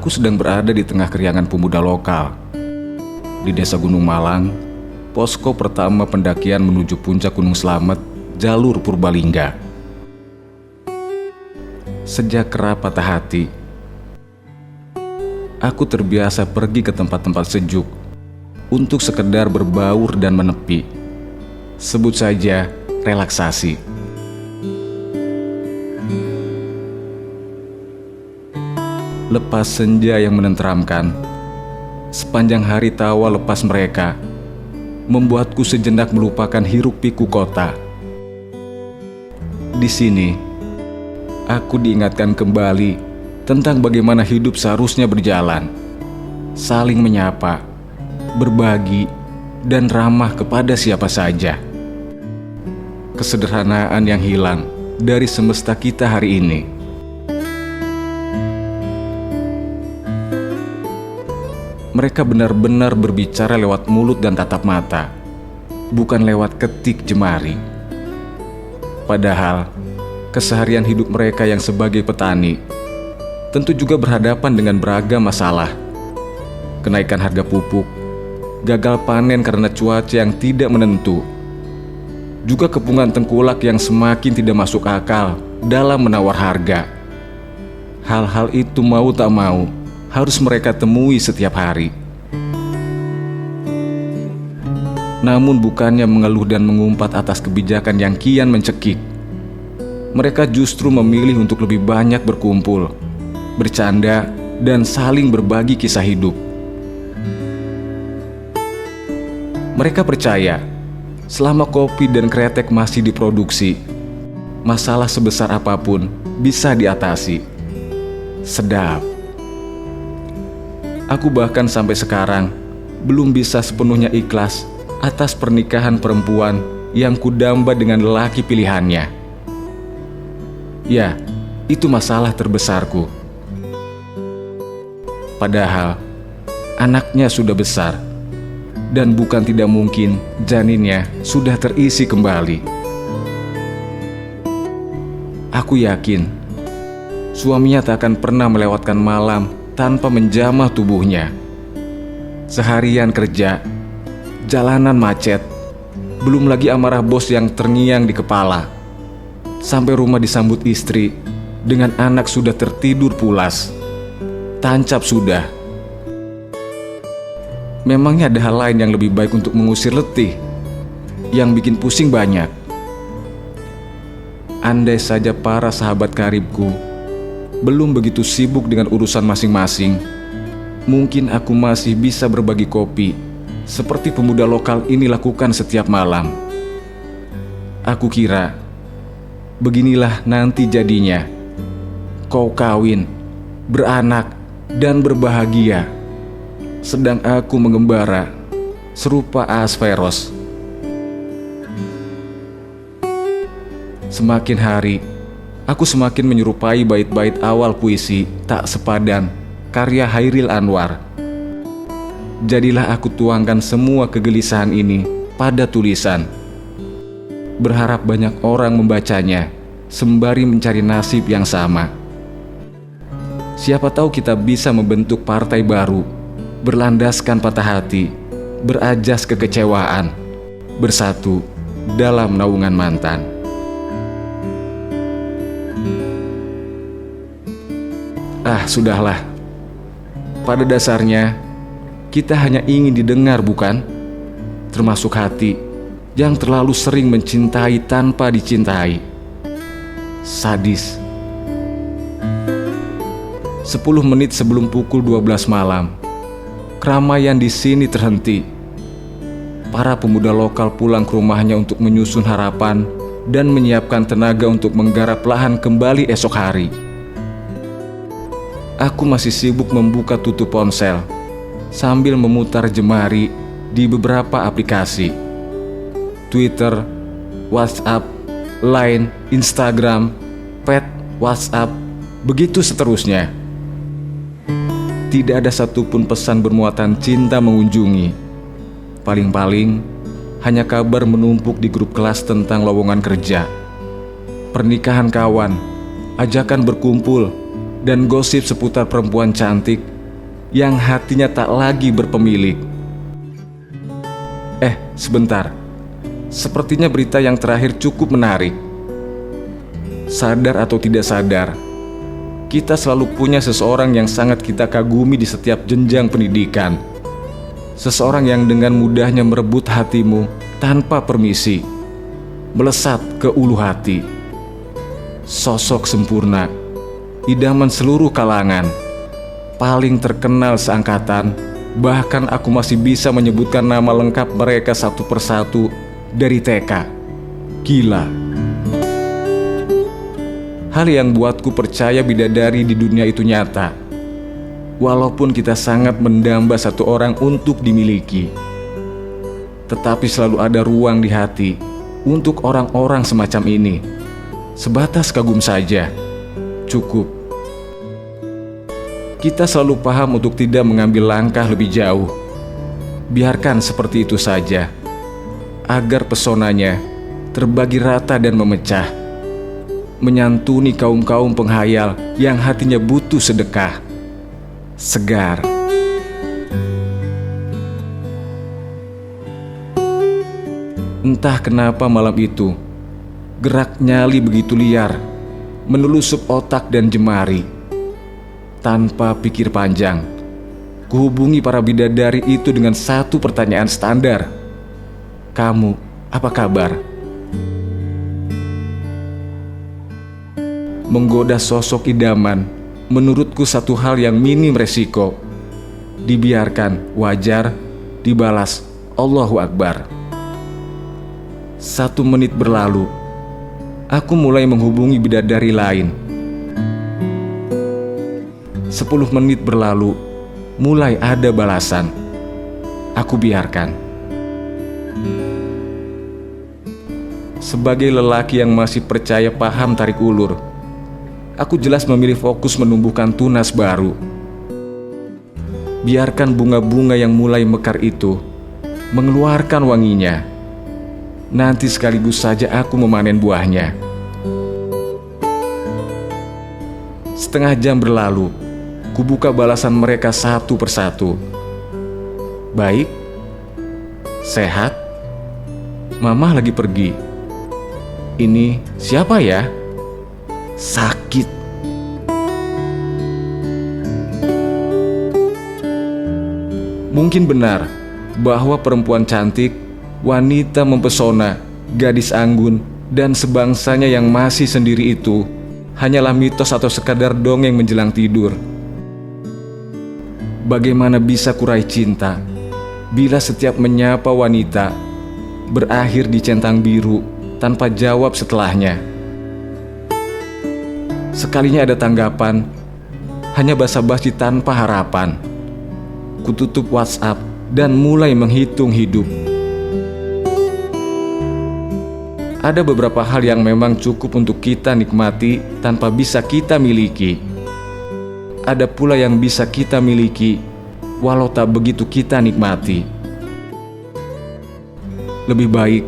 Aku sedang berada di tengah keriangan pemuda lokal. Di Desa Gunung Malang, posko pertama pendakian menuju puncak Gunung Slamet, jalur Purbalingga. Sejak kerap patah hati, aku terbiasa pergi ke tempat-tempat sejuk untuk sekedar berbaur dan menepi. Sebut saja relaksasi. Lepas senja yang menenteramkan, sepanjang hari tawa lepas mereka, membuatku sejenak melupakan hiruk-pikuk kota. Di sini, aku diingatkan kembali tentang bagaimana hidup seharusnya berjalan, saling menyapa, berbagi, dan ramah kepada siapa saja. Kesederhanaan yang hilang dari semesta kita hari ini. Mereka benar-benar berbicara lewat mulut dan tatap mata, bukan lewat ketik jemari. Padahal, keseharian hidup mereka yang sebagai petani tentu juga berhadapan dengan beragam masalah. Kenaikan harga pupuk, gagal panen karena cuaca yang tidak menentu, juga kepungan tengkulak yang semakin tidak masuk akal dalam menawar harga. Hal-hal itu mau tak mau harus mereka temui setiap hari. Namun bukannya mengeluh dan mengumpat atas kebijakan yang kian mencekik, mereka justru memilih untuk lebih banyak berkumpul, bercanda, dan saling berbagi kisah hidup. Mereka percaya, selama kopi dan kretek masih diproduksi, masalah sebesar apapun bisa diatasi. Sedap. Aku bahkan sampai sekarang belum bisa sepenuhnya ikhlas atas pernikahan perempuan yang kudamba dengan lelaki pilihannya. Ya, itu masalah terbesarku. Padahal anaknya sudah besar, dan bukan tidak mungkin janinnya sudah terisi kembali. Aku yakin suaminya tak akan pernah melewatkan malam tanpa menjamah tubuhnya. Seharian kerja, jalanan macet, belum lagi amarah bos yang terngiang di kepala. Sampai rumah disambut istri dengan anak sudah tertidur pulas, tancap sudah. Memangnya ada hal lain yang lebih baik untuk mengusir letih, yang bikin pusing banyak. Andai saja para sahabat karibku belum begitu sibuk dengan urusan masing-masing, mungkin aku masih bisa berbagi kopi seperti pemuda lokal ini lakukan setiap malam. Aku kira beginilah nanti jadinya. Kau kawin, beranak, dan berbahagia, sedang aku mengembara serupa Ahasveros. Semakin hari, aku semakin menyerupai bait-bait awal puisi Tak Sepadan karya Hairil Anwar. Jadilah aku tuangkan semua kegelisahan ini pada tulisan, berharap banyak orang membacanya sembari mencari nasib yang sama. Siapa tahu kita bisa membentuk partai baru, berlandaskan patah hati, berajas kekecewaan, bersatu dalam naungan mantan. Sudahlah. Pada dasarnya, kita hanya ingin didengar, bukan? Termasuk hati yang terlalu sering mencintai tanpa dicintai. Sadis. 10 menit sebelum pukul 12 malam, keramaian di sini terhenti. Para pemuda lokal pulang ke rumahnya untuk menyusun harapan dan menyiapkan tenaga untuk menggarap lahan kembali esok hari. Aku masih sibuk membuka tutup ponsel sambil memutar jemari di beberapa aplikasi. Twitter, WhatsApp, Line, Instagram, Pet, WhatsApp, begitu seterusnya. Tidak ada satupun pesan bermuatan cinta mengunjungi. Paling-paling hanya kabar menumpuk di grup kelas tentang lowongan kerja, pernikahan kawan, ajakan berkumpul, dan gosip seputar perempuan cantik yang hatinya tak lagi berpemilik. Sebentar. Sepertinya berita yang terakhir cukup menarik. Sadar atau tidak sadar, kita selalu punya seseorang yang sangat kita kagumi di setiap jenjang pendidikan. Seseorang yang dengan mudahnya merebut hatimu tanpa permisi, melesat ke ulu hati. Sosok sempurna, idaman seluruh kalangan, paling terkenal seangkatan. Bahkan aku masih bisa menyebutkan nama lengkap mereka satu persatu dari TK. Gila. Hal yang buatku percaya bidadari di dunia itu nyata. Walaupun kita sangat mendamba satu orang untuk dimiliki, tetapi selalu ada ruang di hati untuk orang-orang semacam ini. Sebatas kagum saja cukup. Kita selalu paham untuk tidak mengambil langkah lebih jauh. Biarkan seperti itu saja, agar pesonanya terbagi rata dan memecah, menyantuni kaum-kaum penghayal yang hatinya butuh sedekah segar. Entah kenapa malam itu gerak nyali begitu liar menelusup otak dan jemari. Tanpa pikir panjang, kuhubungi para bidadari itu dengan satu pertanyaan standar. Kamu apa kabar? Menggoda sosok idaman menurutku satu hal yang minim resiko. Dibiarkan wajar, dibalas Allahu Akbar. 1 menit berlalu, aku mulai menghubungi bidadari lain. 10 menit berlalu, mulai ada balasan. Aku biarkan. Sebagai lelaki yang masih percaya paham tarik ulur, aku jelas memilih fokus menumbuhkan tunas baru. Biarkan bunga-bunga yang mulai mekar itu mengeluarkan wanginya. Nanti sekaligus saja aku memanen buahnya. Setengah jam berlalu, kubuka balasan mereka satu persatu. Baik, sehat, Mama lagi pergi. Ini siapa ya? Sakit. Mungkin benar bahwa perempuan cantik, wanita mempesona, gadis anggun, dan sebangsanya yang masih sendiri itu hanyalah mitos atau sekadar dongeng menjelang tidur. Bagaimana bisa kurai cinta bila setiap menyapa wanita berakhir di centang biru tanpa jawab setelahnya? Sekalinya ada tanggapan, hanya basa-basi tanpa harapan. Kututup WhatsApp dan mulai menghitung hidup. Ada beberapa hal yang memang cukup untuk kita nikmati tanpa bisa kita miliki. Ada pula yang bisa kita miliki walau tak begitu kita nikmati. Lebih baik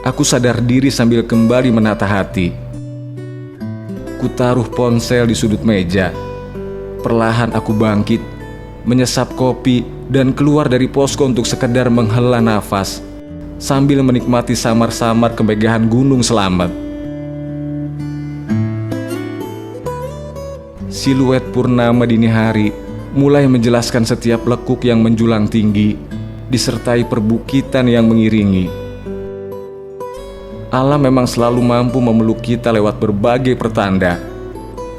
aku sadar diri sambil kembali menata hati. Kutaruh ponsel di sudut meja. Perlahan aku bangkit, menyesap kopi dan keluar dari posko untuk sekedar menghela nafas sambil menikmati samar-samar kemegahan Gunung Slamet. Siluet purnama dini hari mulai menjelaskan setiap lekuk yang menjulang tinggi, disertai perbukitan yang mengiringi. Alam memang selalu mampu memeluk kita lewat berbagai pertanda.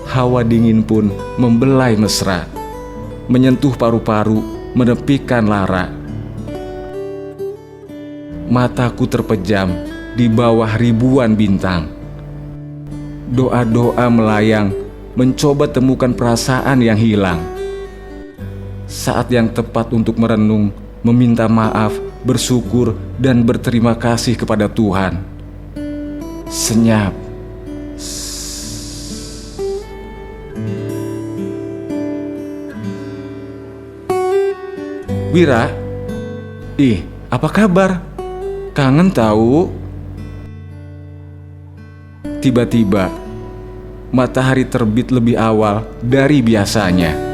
Hawa dingin pun membelai mesra, menyentuh paru-paru, menepikan lara. Mataku terpejam di bawah ribuan bintang. Doa-doa melayang, mencoba temukan perasaan yang hilang. Saat yang tepat untuk merenung, meminta maaf, bersyukur, dan berterima kasih kepada Tuhan. Senyap. Wira, apa kabar? Kangen tahu? Tiba-tiba matahari terbit lebih awal dari biasanya.